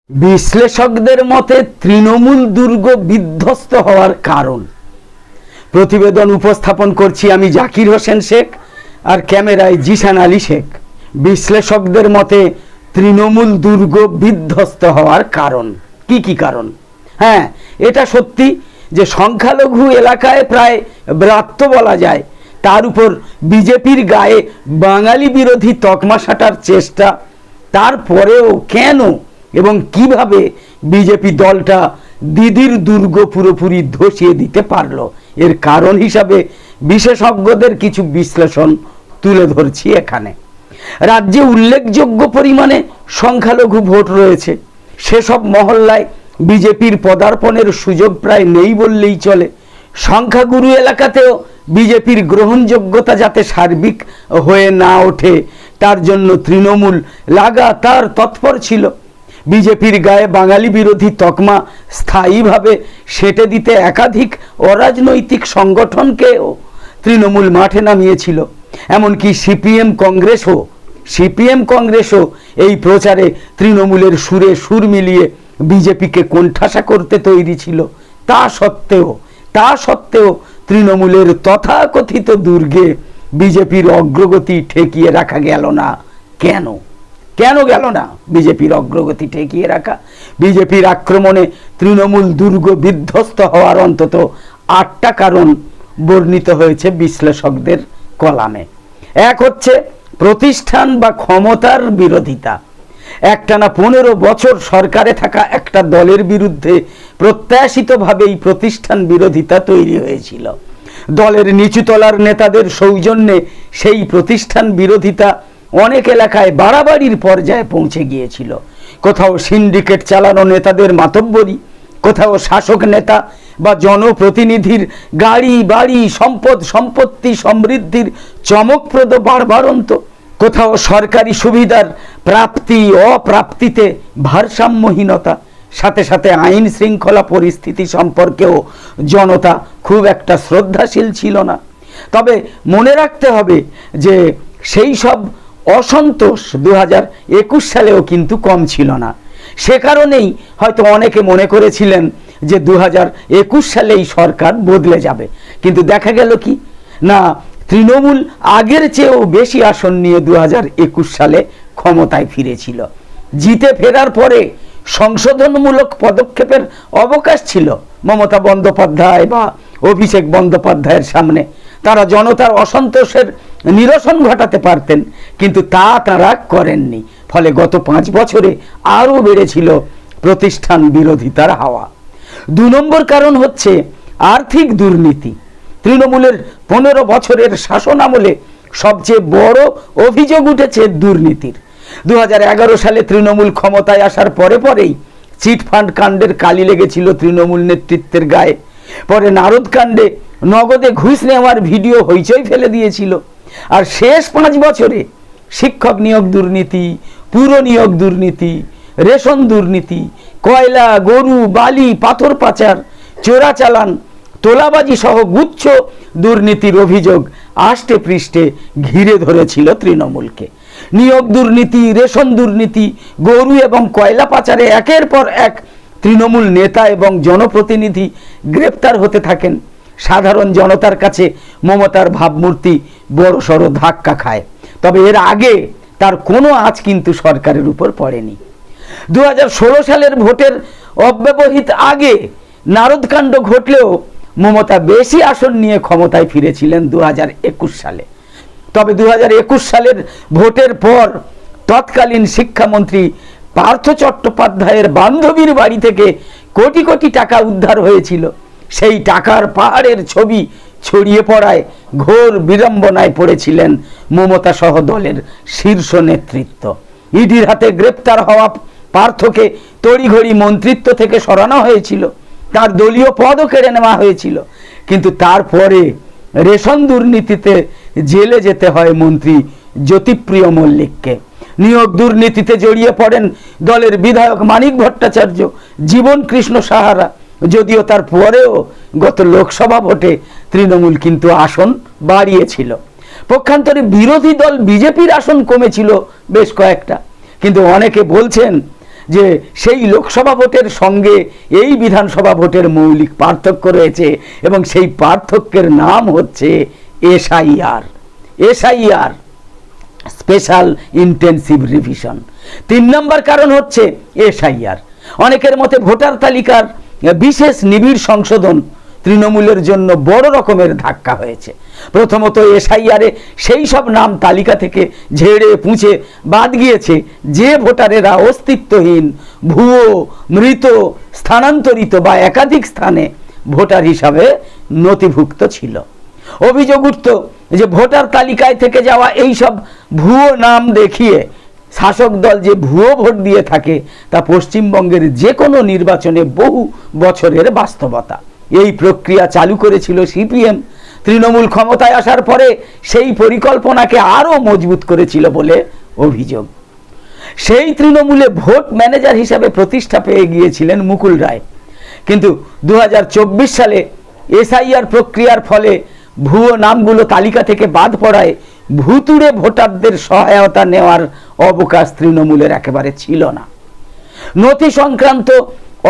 বিশ্লেষকদের মতে তৃণমূল দুর্গ বিধ্বস্ত হওয়ার কারণ। প্রতিবেদন উপস্থাপন করছি আমি জাকির হোসেন শেখ, আর ক্যামেরায় জিশান আলী শেখ। বিশ্লেষকদের মতে তৃণমূল দুর্গ বিধ্বস্ত হওয়ার কারণ কি কি কারণ? হ্যাঁ, এটা সত্যি যে সংখ্যালঘু এলাকায় প্রায় ব্রাত্য বলা যায়, তার উপর বিজেপির গায়ে বাঙালি বিরোধী তকমা সাটার চেষ্টা। তারপরেও কেন এবং কিভাবে বিজেপি দলটা দিদির দুর্গ পুরোপুরি ধসিয়ে দিতে পারলো, এর কারণ হিসাবে বিশেষজ্ঞদের কিছু বিশ্লেষণ তুলে ধরছি এখানে। রাজ্যে উল্লেখযোগ্য পরিমাণে সংখ্যালঘু ভোট রয়েছে। সেসব মহল্লায় বিজেপির পদার্পণের সুযোগ প্রায় নেই বললেই চলে। সংখ্যাগুরু এলাকাতেও বিজেপির গ্রহণযোগ্যতা যাতে সার্বিক হয়ে না ওঠে, তার জন্য তৃণমূল লাগাতার তৎপর ছিল। বিজেপির গায়ে বাঙালি বিরোধী তকমা স্থায়ীভাবে সেঁটে দিতে একাধিক অরাজনৈতিক সংগঠনকেও তৃণমূল মাঠে নামিয়েছিল। এমনকি সিপিএম কংগ্রেসও এই প্রচারে তৃণমূলের সুরে সুর মিলিয়ে বিজেপিকে কোণঠাসা করতে তৈরি ছিল। তা সত্ত্বেও তৃণমূলের তথাকথিত দুর্গে বিজেপির অগ্রগতি ঠেকিয়ে রাখা গেল না। কেন গেল না বিজেপির অগ্রগতি ঠেকিয়ে রাখা? বিজেপির আক্রমণে তৃণমূল দুর্গ বিধ্বস্ত হওয়ার অন্তত 8টা কারণ বর্ণিত হয়েছে বিশ্লেষকদের কলামে। এক হচ্ছে প্রতিষ্ঠান বা ক্ষমতার বিরোধিতা। একটানা 15 বছর সরকারে থাকা একটা দলের বিরুদ্ধে প্রত্যাশিতভাবেই প্রতিষ্ঠান বিরোধিতা তৈরি হয়েছিল। দলের নিচুতলার নেতাদের সৌজন্যে সেই প্রতিষ্ঠান বিরোধিতা অনেক এলাকায় বাড়াবাড়ির পর্যায়ে পৌঁছে গিয়েছিল। কোথাও সিন্ডিকেট চালানো নেতাদের মাতব্বরি, কোথাও শাসক নেতা বা জনপ্রতিনিধির গাড়ি বাড়ি সম্পত্তি সমৃদ্ধির চমকপ্রদ বাড়বাড়ন্ত, কোথাও সরকারি সুবিধার প্রাপ্তি অপ্রাপ্তিতে ভারসাম্যহীনতা, সাথে সাথে আইন শৃঙ্খলা পরিস্থিতি সম্পর্কেও জনতা খুব একটা শ্রদ্ধাশীল ছিল না। তবে মনে রাখতে হবে যে সেই সব অসন্তোষ 2021 সালেও কিন্তু কম ছিল না। সে কারণেই হয়তো অনেকে মনে করেছিলেন যে 2021 সালেই সরকার বদলে যাবে, কিন্তু দেখা গেল কি না, তৃণমূল আগের চেয়েও বেশি আসন নিয়ে 2021 সালে ক্ষমতায় ফিরেছিল। জিতে ফেরার পরে সংশোধনমূলক পদক্ষেপের অবকাশ ছিল মমতা বন্দ্যোপাধ্যায় বা অভিষেক বন্দ্যোপাধ্যায়ের সামনে। তারা জনতার অসন্তোষের নিরসন ঘটাতে পারতেন, কিন্তু তা তারা করেননি। ফলে গত 5 বছরে আরও বেড়েছিল প্রতিষ্ঠান বিরোধিতার হাওয়া। 2 নম্বর কারণ হচ্ছে আর্থিক দুর্নীতি। তৃণমূলের 15 বছরের শাসন আমলে সবচেয়ে বড় অভিযোগ উঠেছে দুর্নীতির। 2011 সালে তৃণমূল ক্ষমতায় আসার পরেই চিটফান্ড কাণ্ডের কালি লেগেছিল তৃণমূল নেতৃত্বের গায়ে। পরে নারদ কাণ্ডে নগদে ঘুষ নেওয়ার ভিডিও হইচই ফেলে দিয়েছিল। আর শেষ 5 বছরে শিক্ষক নিয়োগ দুর্নীতি, পুর নিয়োগ দুর্নীতি, রেশন দুর্নীতি, কয়লা, গরু, বালি, পাথর পাচার, চোরাচালান, তোলাবাজি সহ গুচ্ছ দুর্নীতির অভিযোগ আষ্টে পৃষ্ঠে ঘিরে ধরেছিল তৃণমূলকে। নিয়োগ দুর্নীতি, রেশন দুর্নীতি, গরু এবং কয়লা পাচারে একের পর এক তৃণমূল নেতা এবং জনপ্রতিনিধি গ্রেপ্তার হতে থাকেন। সাধারণ জনতার কাছে মমতার ভাবমূর্তি বড়সড় ধাক্কা খায়। তবে এর আগে তার কোনো আঁচ কিন্তু সরকারের উপর পড়েনি। 2016 সালের ভোটের অব্যবহিত আগে নারদকাণ্ড ঘটলেও মমতা বেশি আসন নিয়ে ক্ষমতায় ফিরেছিলেন 2021 সালে। তবে 2021 সালের ভোটের পর তৎকালীন শিক্ষামন্ত্রী পার্থ চট্টোপাধ্যায়ের বান্ধবীর বাড়ি থেকে কোটি কোটি টাকা উদ্ধার হয়েছিল। সেই টাকার পাহাড়ের ছবি ছড়িয়ে পড়ায় ঘোর বিড়ম্বনায় পড়েছিলেন মমতা সহ দলের শীর্ষ নেতৃত্ব। ইডির হাতে গ্রেপ্তার হওয়া পার্থকে তড়িঘড়ি মন্ত্রিত্ব থেকে সরানো হয়েছিল, তার দলীয় পদও কেড়ে নেওয়া হয়েছিল। কিন্তু তারপরে রেশন দুর্নীতিতে জেলে যেতে হয় মন্ত্রী জ্যোতিপ্রিয় মল্লিককে। নিয়োগ দুর্নীতিতে জড়িয়ে পড়েন দলের বিধায়ক মানিক ভট্টাচার্য, জীবন কৃষ্ণ সাহারা। যদিও তার পরেও গত লোকসভা ভোটে তৃণমূল কিন্তু আসন বাড়িয়েছিল। পক্ষান্তরে বিরোধী দল বিজেপির আসন কমেছিল বেশ কয়েকটা। কিন্তু অনেকে বলছেন যে সেই লোকসভা ভোটের সঙ্গে এই বিধানসভা ভোটের মৌলিক পার্থক্য রয়েছে এবং সেই পার্থক্যের নাম হচ্ছে SIR. SIR, special intensive revision. 3 নম্বর কারণ হচ্ছে এসআইআর। অনেকের মতে ভোটার তালিকার বিশেষ নিবিড় সংশোধন তৃণমূলের জন্য বড় রকমের ধাক্কা হয়েছে। প্রথমত এসআইআরে সেই সব নাম তালিকা থেকে ঝেড়ে পুঁছে বাদ গিয়েছে যে ভোটারেরা অস্তিত্বহীন, ভুয়ো, মৃত, স্থানান্তরিত বা একাধিক স্থানে ভোটার হিসাবে নথিভুক্ত ছিল। অভিযোগ উঠত যে ভোটার তালিকায় থেকে যাওয়া এই সব ভুয়ো নাম দেখিয়ে শাসক দল যে ভুয়ো ভোট দিয়ে থাকে তা পশ্চিমবঙ্গের যে কোনো নির্বাচনে বহু বছরের বাস্তবতা। এই প্রক্রিয়া চালু করেছিল সিপিএম। তৃণমূল ক্ষমতায় আসার পরে সেই পরিকল্পনাকে আরও মজবুত করেছিল বলে অভিযোগ। সেই তৃণমূলে ভোট ম্যানেজার হিসাবে প্রতিষ্ঠা পেয়ে গিয়েছিলেন মুকুল রায়। কিন্তু 2024 সালে এসআইআর প্রক্রিয়ার ফলে ভুয়ো নামগুলো তালিকা থেকে বাদ পড়ায় ভুতুড়ে ভোটারদের সহায়তা নেওয়ার অবকাশ তৃণমূলের একেবারে ছিল না। নথি সংক্রান্ত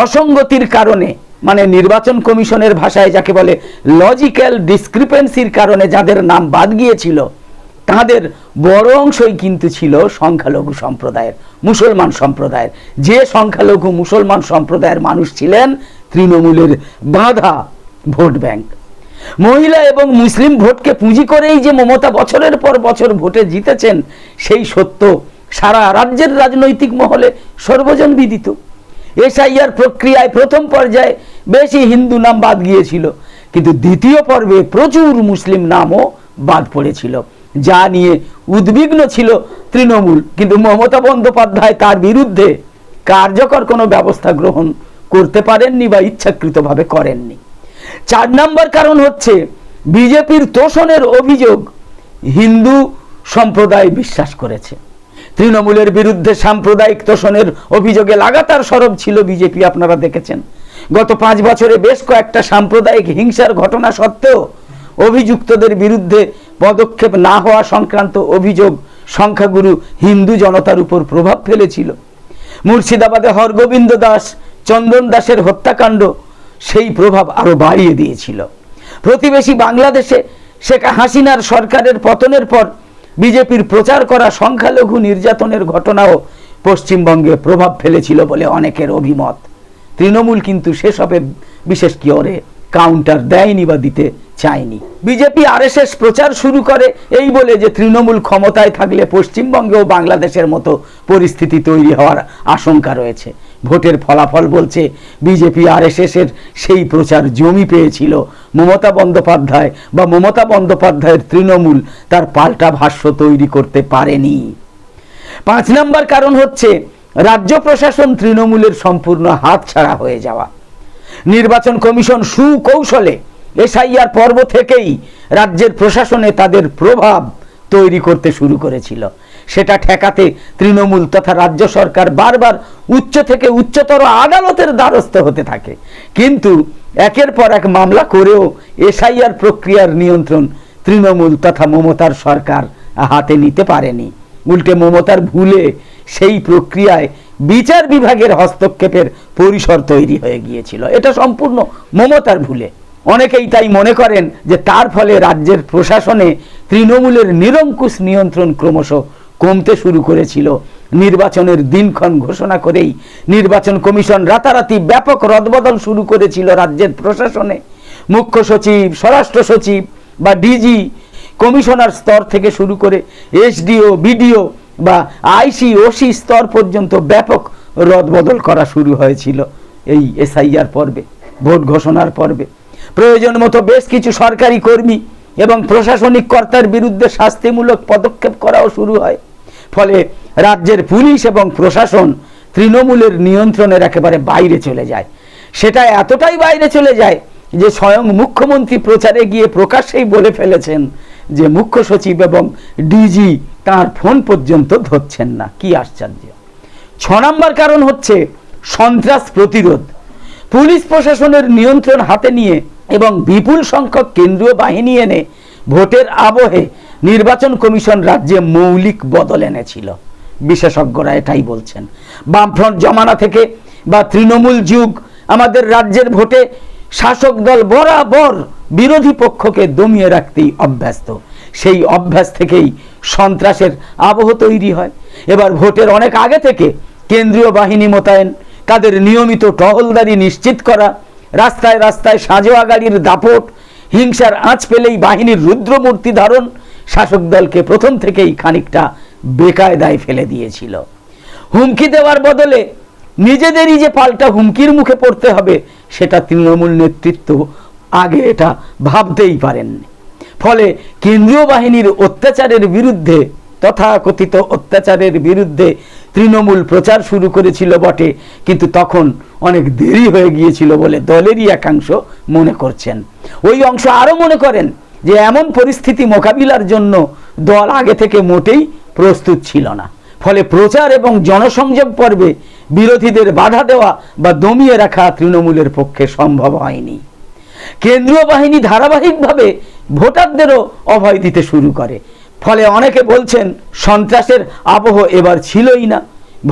অসঙ্গতির কারণে, মানে নির্বাচন কমিশনের ভাষায় যাকে বলে লজিক্যাল ডিসক্রিপেন্সির কারণে যাদের নাম বাদ গিয়েছিল তাদের বড় অংশই কিন্তু ছিল সংখ্যালঘু সম্প্রদায়ের, মুসলমান সম্প্রদায়ের। যে সংখ্যালঘু মুসলমান সম্প্রদায়ের মানুষ ছিলেন তৃণমূলের বাঁধা ভোট ব্যাংক। মহিলা এবং মুসলিম ভোটকে পুঁজি করেই যে মমতা বছরের পর বছর ভোটে জিতেছেন সেই সত্য সারা রাজ্যের রাজনৈতিক মহলে সর্বজন বিদিত। এসআইআর প্রক্রিয়ায় প্রথম পর্যায়ে বেশি হিন্দু নাম বাদ গিয়েছিল, কিন্তু দ্বিতীয় পর্বে প্রচুর মুসলিম নামও বাদ পড়েছিল, যা নিয়ে উদ্বিগ্ন ছিল তৃণমূল। কিন্তু মমতা বন্দ্যোপাধ্যায় তার বিরুদ্ধে কার্যকর কোনো ব্যবস্থা গ্রহণ করতে পারেননি বা ইচ্ছাকৃতভাবে করেননি। 4 নম্বর কারণ হচ্ছে বিজেপির তোষণের অভিযোগ হিন্দু সম্প্রদায় বিশ্বাস করেছে। তৃণমূলের বিরুদ্ধে সাম্প্রদায়িক তোষণের অভিযোগে লাগাতার সরব ছিল বিজেপি। আপনারা দেখেছেন গত 5 বছরে বেশ কয়েকটা সাম্প্রদায়িক হিংসার ঘটনা সত্ত্বেও অভিযুক্তদের বিরুদ্ধে পদক্ষেপ না হওয়া সংক্রান্ত অভিযোগ সংখ্যাগুরু হিন্দু জনতার উপর প্রভাব ফেলেছিল। মুর্শিদাবাদে হরগোবিন্দ দাস, চন্দন দাসের হত্যাকাণ্ড সেই প্রভাব আরো বাড়িয়ে দিয়েছিল। প্রতিবেশী বাংলাদেশে শেখ হাসিনার সরকারের পতনের পর বিজেপির প্রচার করা সংখ্যালঘু নির্যাতনের ঘটনাও পশ্চিমবঙ্গে প্রভাব ফেলেছিল বলে অনেকের অভিমত। তৃণমূল কিন্তু সেসবে বিশেষ করে কাউন্টার দেয়নি বা দিতে চায়নি। বিজেপি আরএসএস প্রচার শুরু করে এই বলে যে তৃণমূল ক্ষমতায় থাকলে পশ্চিমবঙ্গেও বাংলাদেশের মতো পরিস্থিতি তৈরি হওয়ার আশঙ্কা রয়েছে। ভোটের ফলাফল বলছে বিজেপি আরএসএস এর সেই প্রচার জমি পেয়েছিল। মমতা বন্দ্যোপাধ্যায় বা মমতা বন্দ্যোপাধ্যায়ের তৃণমূল তার পাল্টা ভাষ্য তৈরি করতে পারেনি। 5 নম্বর কারণ হচ্ছে রাজ্য প্রশাসন তৃণমূলের সম্পূর্ণ হাতছাড়া হয়ে যাওয়া। নির্বাচন কমিশন সুকৌশলে এসআইআর পর্ব থেকেই রাজ্যের প্রশাসনে তাদের প্রভাব তৈরি করতে শুরু করেছিল। সেটা ঠেকাতে তৃণমূল তথা রাজ্য সরকার বারবার উচ্চ থেকে উচ্চতর আদালতের দ্বারস্থ হতে থাকে, কিন্তু একের পর এক মামলা করেও এসআইআর প্রক্রিয়ার নিয়ন্ত্রণ তৃণমূল তথা মমতার সরকার হাতে নিতে পারেনি। উল্টে মমতার ভুলে সেই প্রক্রিয়ায় বিচার বিভাগের হস্তক্ষেপের পরিসর তৈরি হয়ে গিয়েছিল। এটা সম্পূর্ণ মমতার ভুলে। অনেকেই তাই মনে করেন যে তার ফলে রাজ্যের প্রশাসনে তৃণমূলের নিরঙ্কুশ নিয়ন্ত্রণ ক্রমশ কমতে শুরু করেছিল। নির্বাচনের দিনক্ষণ ঘোষণা করেই নির্বাচন কমিশন রাতারাতি ব্যাপক রদবদল শুরু করেছিল রাজ্যের প্রশাসনে। মুখ্য সচিব, স্বরাষ্ট্র সচিব বা ডিজি, কমিশনার স্তর থেকে শুরু করে এসডিও, বিডিও বা আইসি, ওসি স্তর পর্যন্ত ব্যাপক রদবদল করা শুরু হয়েছিল এই এসআইআর পর্বে, ভোট ঘোষণার পর্বে। প্রয়োজন মতো বেশ কিছু সরকারি কর্মী এবং প্রশাসনিক কর্তার বিরুদ্ধে শাস্তিমূলক পদক্ষেপ করাও শুরু হয়। ফলে রাজ্যের পুলিশ এবং প্রশাসন তৃণমূলের নিয়ন্ত্রণের একেবারে বাইরে চলে যায়। সেটা এতটাই বাইরে চলে যায় যে স্বয়ং মুখ্যমন্ত্রী প্রচারে গিয়ে প্রকাশ্যেই বলে ফেলেছেন যে মুখ্য সচিব এবং ডিজি তার ফোন পর্যন্ত ধরছেন না। কি আশ্চর্য! 6 নম্বর কারণ হচ্ছে সন্ত্রাস প্রতিরোধ। পুলিশ প্রশাসনের নিয়ন্ত্রণ হাতে নিয়ে এবং বিপুল সংখ্যক কেন্দ্রীয় বাহিনী এনে ভোটের আবহে নির্বাচন কমিশন রাজ্যে মৌলিক বদল এনেছিল। বিশেষজ্ঞরা এটাই বলছেন। বামফ্রন্ট জমানা থেকে বা তৃণমূল যুগ আমাদের রাজ্যের ভোটে শাসক দল বরাবর বিরোধী পক্ষকে দমিয়ে রাখতেই অভ্যস্ত। সেই অভ্যাস থেকেই সন্ত্রাসের আবহ তৈরি হয়। এবার ভোটের অনেক আগে থেকে কেন্দ্রীয় বাহিনী মোতায়েন, তাদের নিয়মিত টহলদারি নিশ্চিত করা, রাস্তায় রাস্তায় সাজোয়া গাড়ির দাপট, হিংসার আঁচ পেলেই বাহিনীর রুদ্রমূর্তি ধারণ শাসক দলকে প্রথম থেকেই খানিকটা বেকায়দায় ফেলে দিয়েছিল। হুমকি দেওয়ার বদলে নিজেদেরই যে পাল্টা হুমকির মুখে পড়তে হবে সেটা তৃণমূল নেতৃত্ব আগে এটা ভাবতেই পারেননি। ফলে কেন্দ্রীয় বাহিনীর অত্যাচারের বিরুদ্ধে, তথাকথিত অত্যাচারের বিরুদ্ধে তৃণমূল প্রচার শুরু করেছিল বটে, কিন্তু তখন অনেক দেরি হয়ে গিয়েছিল বলে দলেরই একাংশ মনে করছেন। ওই অংশ আরো মনে করেন যে এমন পরিস্থিতি মোকাবিলার জন্য দল আগে থেকে মোটেই প্রস্তুত ছিল না। ফলে প্রচার এবং জনসংযোগ পর্বে বিরোধীদের বাধা দেওয়া বা দমিয়ে রাখা তৃণমূলের পক্ষে সম্ভব হয়নি। কেন্দ্রীয় বাহিনী ধারাবাহিকভাবে ভোটারদেরও অভয় দিতে শুরু করে। ফলে অনেকে বলছেন সন্ত্রাসের আবহ এবার ছিলই না,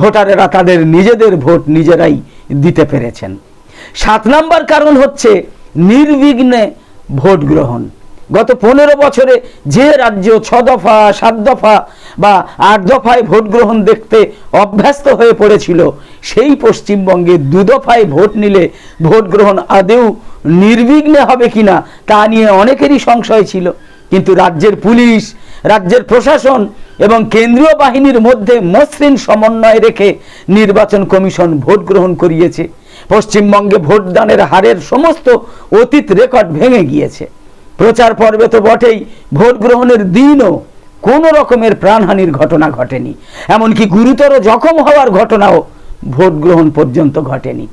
ভোটারেরা তাদের নিজেদের ভোট নিজেরাই দিতে পেরেছেন। 7 নম্বর কারণ হচ্ছে নির্বিঘ্নে ভোট গ্রহণ। গত 15 বছরে যে রাজ্য 6 দফা 7 দফা বা 8 দফায় ভোট গ্রহণ দেখতে অভ্যস্ত হয়ে পড়েছিল, সেই পশ্চিমবঙ্গে 2 দফায় ভোট নিলে ভোট গ্রহণ আদৌ নির্বিঘ্নে হবে কিনা তা নিয়ে অনেকেরই সংশয় ছিল। কিন্তু রাজ্যের পুলিশ, রাজ্যের প্রশাসন এবং কেন্দ্রীয় বাহিনীর মধ্যে মসৃণ সমন্বয় রেখে নির্বাচন কমিশন ভোট গ্রহণ করিয়েছে। পশ্চিমবঙ্গে ভোটদানের হারের সমস্ত অতীত রেকর্ড ভেঙে গিয়েছে। প্রচার পর্বে তো বটেই, ভোট গ্রহণের দিনও কোনো রকমের প্রাণহানির ঘটনা ঘটেনি, এমনকি গুরুতর জখম হওয়ার ঘটনাও ভোট গ্রহণ পর্যন্ত ঘটেনি।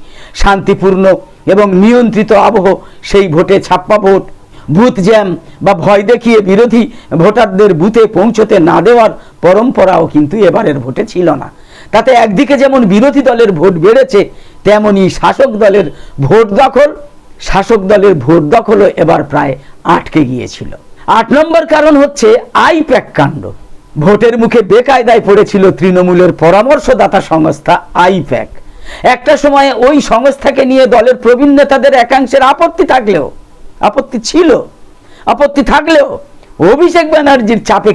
শান্তিপূর্ণ এবং নিয়ন্ত্রিত আবহ সেই ভোটে ছাপ্পা ভোট, বুথ জ্যাম বা ভয় দেখিয়ে বিরোধী ভোটারদের বুথে পৌঁছতে না দেওয়ার পরম্পরাও কিন্তু এবারের ভোটে ছিল না। তাতে একদিকে যেমন বিরোধী দলের ভোট বেড়েছে, তেমনি শাসক দলের ভোট দখলও এবার প্রায় আটকে গিয়েছিল। 8 নম্বর কারণ হচ্ছে আইপ্যাক কাণ্ড। ভোটের মুখে বেকায়দায় পড়েছিল তৃণমূলের পরামর্শদাতা সংস্থা আইপ্যাক। একটা সময়ে ওই সংস্থাকে নিয়ে দলের প্রবীণ নেতাদের একাংশের আপত্তি থাকলেও অভিষেক ব্যানার্জির চাপে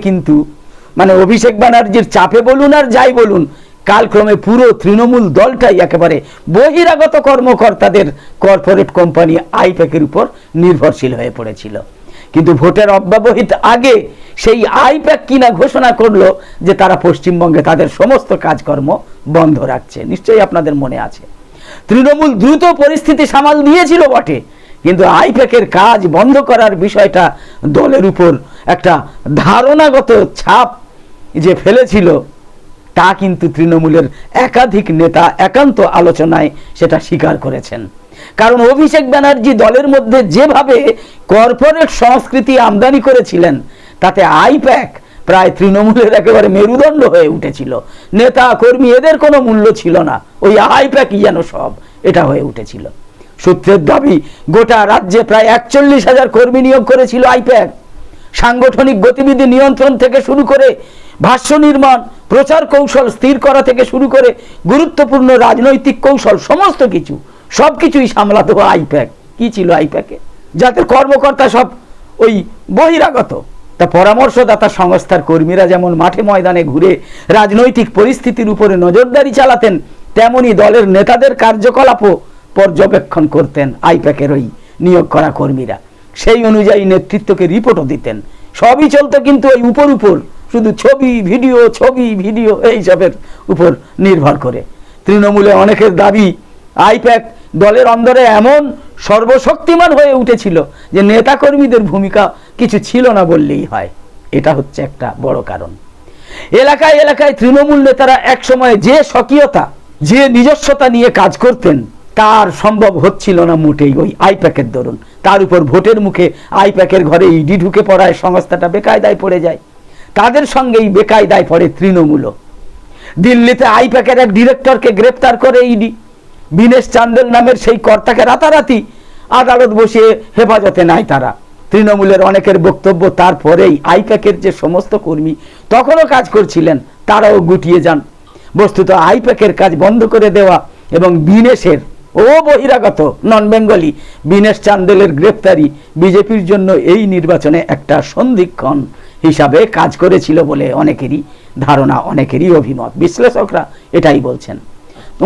অভিষেক ব্যানার্জির চাপে বলুন আর যাই বলুন, কালক্রমে পুরো তৃণমূল দলটাই একেবারে বহিরাগত কর্মকর্তাদের কর্পোরেট কোম্পানি আইপ্যাকের উপর নির্ভরশীল হয়ে পড়েছিল। কিন্তু ভোটের অব্যবহিত আগে সেই আইপ্যাক কিনা ঘোষণা করলো যে তারা পশ্চিমবঙ্গে তাদের সমস্ত কাজকর্ম বন্ধ রাখছে। নিশ্চয়ই আপনাদের মনে আছে। তৃণমূল দ্রুত পরিস্থিতি সামাল দিয়েছিল বটে, কিন্তু আইপ্যাকের কাজ বন্ধ করার বিষয়টা দলের উপর একটা ধারণাগত ছাপ যে ফেলেছিল তা কিন্তু তৃণমূলের একাধিক নেতা একান্ত আলোচনায় সেটা স্বীকার করেছেন। কারণ অভিষেক ব্যানার্জি দলের মধ্যে যেভাবে কর্পোরেট সংস্কৃতি আমদানি করেছিলেন, তাতে আইপ্যাক প্রায় তৃণমূলের একেবারে মেরুদণ্ড হয়ে উঠেছিল। নেতা কর্মী এদের কোনো মূল্য ছিল না, ওই আইপ্যাকই যেন সব, এটা হয়ে উঠেছিল। সূত্রের দাবি, গোটা রাজ্যে প্রায় 41,000 কর্মী নিয়োগ করেছিল আইপ্যাক। সাংগঠনিক গতিবিধি নিয়ন্ত্রণ থেকে শুরু করে ভাষ্য নির্মাণ, প্রচার কৌশল স্থির করা থেকে শুরু করে গুরুত্বপূর্ণ রাজনৈতিক কৌশল, সমস্ত কিছু সবকিছুই সামলাতো আইপ্যাক। কি ছিল আইপ্যাকে? যাদের কর্মকর্তা সব ওই বহিরাগত। তা পরামর্শদাতা সংস্থার কর্মীরা যেমন মাঠে ময়দানে ঘুরে রাজনৈতিক পরিস্থিতির উপরে নজরদারি চালাতেন, তেমনি দলের নেতাদের কার্যকলাপও পর্যবেক্ষণ করতেন আইপ্যাকের ওই নিয়োগ করা কর্মীরা। সেই অনুযায়ী নেতৃত্বকে রিপোর্টও দিতেন। সবই চলতো কিন্তু ওই উপর শুধু ছবি ভিডিও এইসবের উপর নির্ভর করে। তৃণমূলে অনেকের দাবি, আইপ্যাক দলের অন্দরে এমন সর্বশক্তিমান হয়ে উঠেছিল যে নেতাকর্মীদের ভূমিকা কিছু ছিল না বললেই হয়। এটা হচ্ছে একটা বড় কারণ। এলাকায় এলাকায় তৃণমূল নেতারা এক সময় যে স্বকীয়তা, যে নিজস্বতা নিয়ে কাজ করতেন, তার সম্ভব হচ্ছিল না মোটেই ওই আইপ্যাকের দরুন। তার উপর ভোটের মুখে আইপ্যাকের ঘরে ইডি ঢুকে পড়ায় সংস্থাটা বেকায়দায় পড়ে যায়। তাদের সঙ্গেই বেকায়দায় পড়ে তৃণমূলও। দিল্লিতে আইপ্যাকের এক ডিরেক্টরকে গ্রেপ্তার করে ইডি। বিনেশ চান্দেল নামের সেই কর্তাকে রাতারাতি আদালত বসিয়ে হেফাজতে নেয় তারা। তৃণমূলের অনেকের বক্তব্য, তারপরেই আইপ্যাকের যে সমস্ত কর্মী তখনও কাজ করছিলেন, তারাও গুটিয়ে যান। বস্তুত আইপ্যাকের কাজ বন্ধ করে দেওয়া এবং বিনেশের বহিরাগত নন বেঙ্গলি বিনেশ চান্দেলের গ্রেপ্তারি বিজেপির জন্য এই নির্বাচনে একটা সন্ধিক্ষণ হিসাবে কাজ করেছিল বলে অনেকেরই ধারণা, অনেকেরই অভিমত। বিশ্লেষকরা এটাই বলছেন।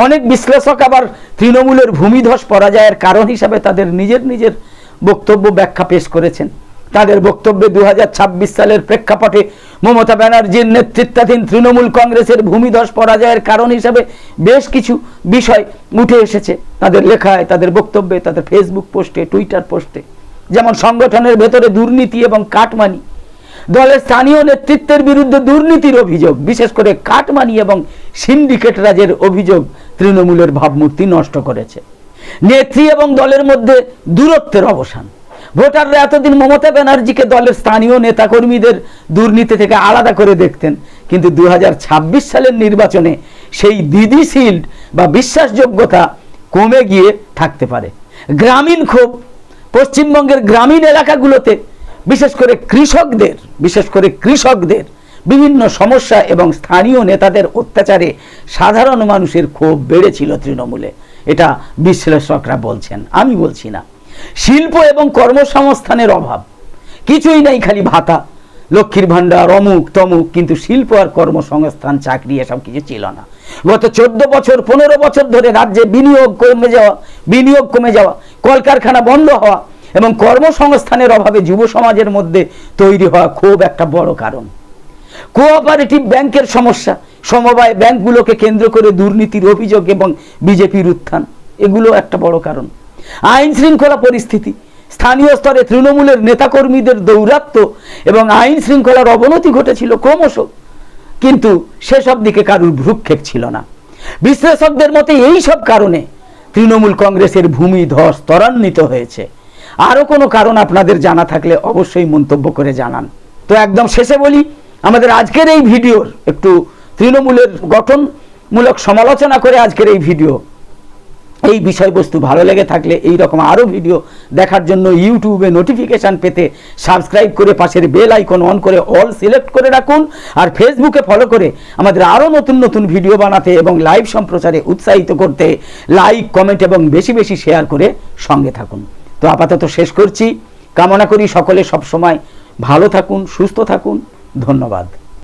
অনেক বিশ্লেষক আবার তৃণমূলের ভূমিধস পরাজয়ের কারণ হিসাবে তাদের নিজের বক্তব্য ব্যাখ্যা পেশ করেছেন। তাদের বক্তব্যে 2026 সালের প্রেক্ষাপটে মমতা ব্যানার্জির নেতৃত্বাধীন তৃণমূল কংগ্রেসের ভূমিধস পরাজয়ের কারণ হিসাবে বেশ কিছু বিষয় উঠে এসেছে তাদের লেখায়, তাদের বক্তব্যে, তাদের ফেসবুক পোস্টে, টুইটার পোস্টে। যেমন সংগঠনের ভেতরে দুর্নীতি এবং কাটমানি, দলের স্থানীয় নেতৃত্বের বিরুদ্ধে দুর্নীতির অভিযোগ, বিশেষ করে কাটমানি এবং সিন্ডিকেট রাজের অভিযোগ তৃণমূলের ভাবমূর্তি নষ্ট করেছে। নেত্রী এবং দলের মধ্যে দূরত্বের অবসান। ভোটাররা এতদিন মমতা ব্যানার্জিকে দলের স্থানীয় নেতাকর্মীদের দুর্নীতি থেকে আলাদা করে দেখতেন, কিন্তু 2026 সালের নির্বাচনে সেই দিদি শিল্ড বা বিশ্বাসযোগ্যতা কমে গিয়ে থাকতে পারে। গ্রামীণ ক্ষোভ, পশ্চিমবঙ্গের গ্রামীণ এলাকাগুলোতে বিশেষ করে কৃষকদের বিভিন্ন সমস্যা এবং স্থানীয় নেতাদের অত্যাচারে সাধারণ মানুষের ক্ষোভ বেড়েছিল তৃণমূলে। এটা বিশ্লেষকরা বলছেন, আমি বলছি না। শিল্প এবং কর্মসংস্থানের অভাব, কিছুই নাই, খালি ভাতা, লক্ষ্মীর ভাণ্ডার, অমুক তমুক, কিন্তু শিল্প আর কর্মসংস্থান, চাকরি এসব কিছু ছিল না। গত 14 বছর 15 বছর ধরে রাজ্যে বিনিয়োগ কমে যাওয়া, কলকারখানা বন্ধ হওয়া এবং কর্মসংস্থানের অভাবে যুব সমাজের মধ্যে তৈরি হওয়া ক্ষোভ একটা বড় কারণ। কোঅপারেটিভ ব্যাংকের সমস্যা, সমবায় ব্যাংকগুলোকে কেন্দ্র করে দুর্নীতির অভিযোগ এবং বিজেপির উত্থান, এগুলো একটা বড় কারণ। আইন শৃঙ্খলা পরিস্থিতি, স্থানীয় স্তরে তৃণমূলের নেতাকর্মীদের দৌরাত্ম্য এবং আইন শৃঙ্খলার অবনতি ঘটেছিল ক্রমশ, কিন্তু সেসব দিকে কারুর ভ্রুক্ষেপ ছিল না। বিশ্লেষকদের মতে এই সব কারণে তৃণমূল কংগ্রেসের ভূমিধস ত্বরান্বিত হয়েছে। আরো কোনো কারণ আপনাদের জানা থাকলে অবশ্যই মন্তব্য করে জানান। তো একদম শেষে বলি, আমাদের আজকের এই ভিডিওর একটু তৃণমূলের গঠনমূলক সমালোচনা করে আজকের এই ভিডিও, এই বিষয়বস্তু ভালো লেগে থাকলে এই রকম আরও ভিডিও দেখার জন্য ইউটিউবে নোটিফিকেশান পেতে সাবস্ক্রাইব করে পাশের বেল আইকন অন করে অল সিলেক্ট করে রাখুন। আর ফেসবুকে ফলো করে আমাদের আরও নতুন ভিডিও বানাতে এবং লাইভ সম্প্রচারে উৎসাহিত করতে লাইক, কমেন্ট এবং বেশি শেয়ার করে সঙ্গে থাকুন। তো আপাতত শেষ করছি। কামনা করি সকলে সবসময় ভালো থাকুন, সুস্থ থাকুন। ধন্যবাদ।